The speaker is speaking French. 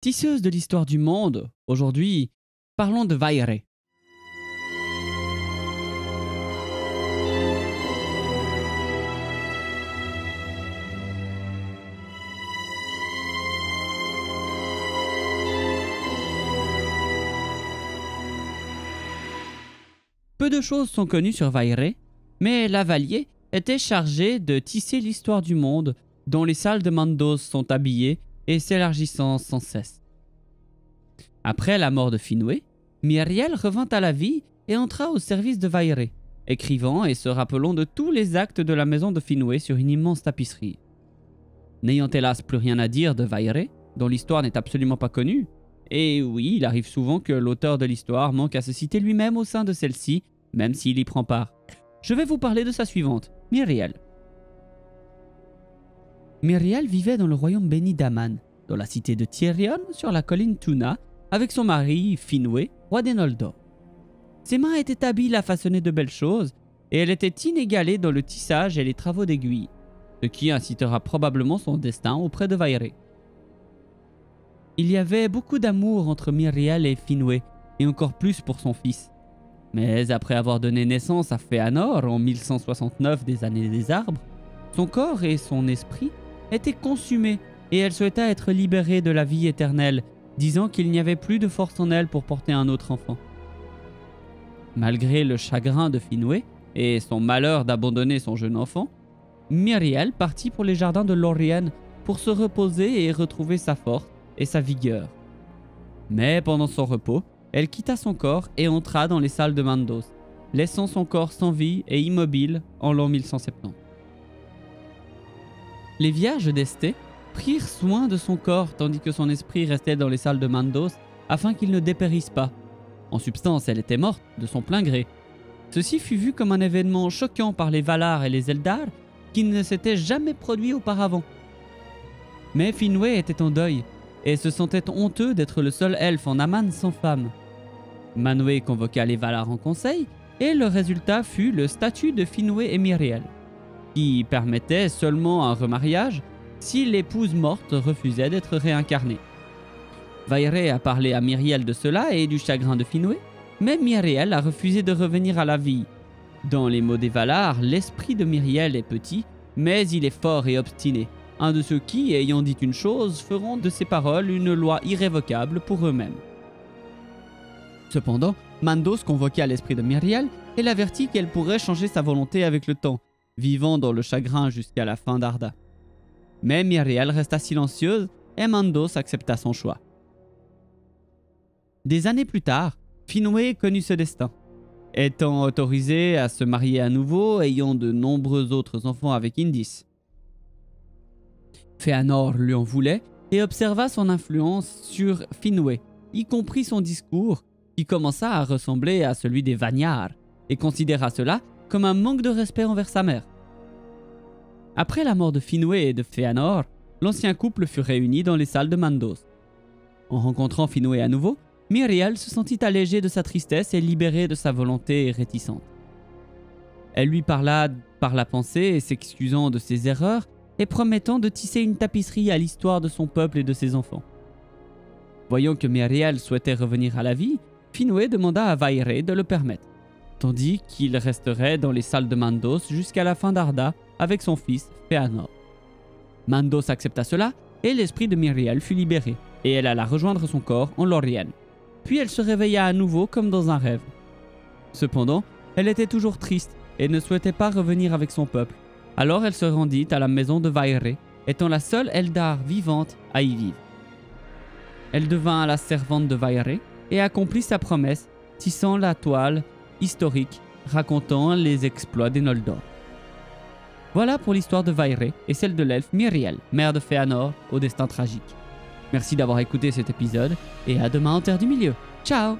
Tisseuse de l'histoire du monde, aujourd'hui, parlons de Vayré. Peu de choses sont connues sur Vayré, mais Lavalier était chargé de tisser l'histoire du monde dont les salles de Mandos sont habillées et s'élargissant sans cesse. Après la mort de Finwë, Myriel revint à la vie et entra au service de Vayré, écrivant et se rappelant de tous les actes de la maison de Finwë sur une immense tapisserie. N'ayant hélas plus rien à dire de Vayré, dont l'histoire n'est absolument pas connue, et oui, il arrive souvent que l'auteur de l'histoire manque à se citer lui-même au sein de celle-ci, même s'il y prend part. Je vais vous parler de sa suivante, Myriel. Myriel vivait dans le royaume béni d'Aman, dans la cité de Tierion, sur la colline Tuna, avec son mari, Finwë, roi des Noldor. Ses mains étaient habiles à façonner de belles choses, et elle était inégalée dans le tissage et les travaux d'aiguille, ce qui incitera probablement son destin auprès de Vayré. Il y avait beaucoup d'amour entre Myriel et Finwë, et encore plus pour son fils. Mais après avoir donné naissance à Fëanor en 1169 des années des arbres, son corps et son esprit étaient consumés et elle souhaita être libérée de la vie éternelle, disant qu'il n'y avait plus de force en elle pour porter un autre enfant. Malgré le chagrin de Finwë et son malheur d'abandonner son jeune enfant, Myriel partit pour les jardins de Lorien pour se reposer et retrouver sa force et sa vigueur. Mais pendant son repos, elle quitta son corps et entra dans les salles de Mandos, laissant son corps sans vie et immobile en l'an 1170. Les vierges d'Esté prirent soin de son corps tandis que son esprit restait dans les salles de Mandos afin qu'il ne dépérisse pas. En substance, elle était morte de son plein gré. Ceci fut vu comme un événement choquant par les Valar et les Eldar qui ne s'était jamais produit auparavant. Mais Finwë était en deuil et se sentait honteux d'être le seul elfe en Aman sans femme. Manwë convoqua les Valar en conseil et le résultat fut le statut de Finwë et Myriel, qui permettait seulement un remariage si l'épouse morte refusait d'être réincarnée. Vayré a parlé à Myriel de cela et du chagrin de Finwë, mais Myriel a refusé de revenir à la vie. Dans les mots des Valar, l'esprit de Myriel est petit, mais il est fort et obstiné, un de ceux qui, ayant dit une chose, feront de ses paroles une loi irrévocable pour eux-mêmes. Cependant, Mandos convoqua l'esprit de Myriel et l'avertit qu'elle pourrait changer sa volonté avec le temps, vivant dans le chagrin jusqu'à la fin d'Arda. Mais Myriel resta silencieuse et Mandos accepta son choix. Des années plus tard, Finwë connut ce destin. Étant autorisée à se marier à nouveau, ayant de nombreux autres enfants avec Indis. Fëanor lui en voulait et observa son influence sur Finwë, y compris son discours qui commença à ressembler à celui des Vanyar et considéra cela comme un manque de respect envers sa mère. Après la mort de Finwë et de Fëanor, l'ancien couple fut réuni dans les salles de Mandos. En rencontrant Finwë à nouveau, Myriel se sentit allégée de sa tristesse et libérée de sa volonté réticente. Elle lui parla par la pensée, s'excusant de ses erreurs et promettant de tisser une tapisserie à l'histoire de son peuple et de ses enfants. Voyant que Myriel souhaitait revenir à la vie, Finwë demanda à Vayré de le permettre, tandis qu'il resterait dans les salles de Mandos jusqu'à la fin d'Arda avec son fils Fëanor. Mandos accepta cela et l'esprit de Myriel fut libéré, et elle alla rejoindre son corps en Lorien. Puis elle se réveilla à nouveau comme dans un rêve. Cependant, elle était toujours triste et ne souhaitait pas revenir avec son peuple. Alors elle se rendit à la maison de Vayré, étant la seule Eldar vivante à y vivre. Elle devint la servante de Vayré et accomplit sa promesse, tissant la toile historique racontant les exploits des Noldor. Voilà pour l'histoire de Vayré et celle de l'elfe Myriel, mère de Fëanor au destin tragique. Merci d'avoir écouté cet épisode et à demain en Terre du Milieu. Ciao!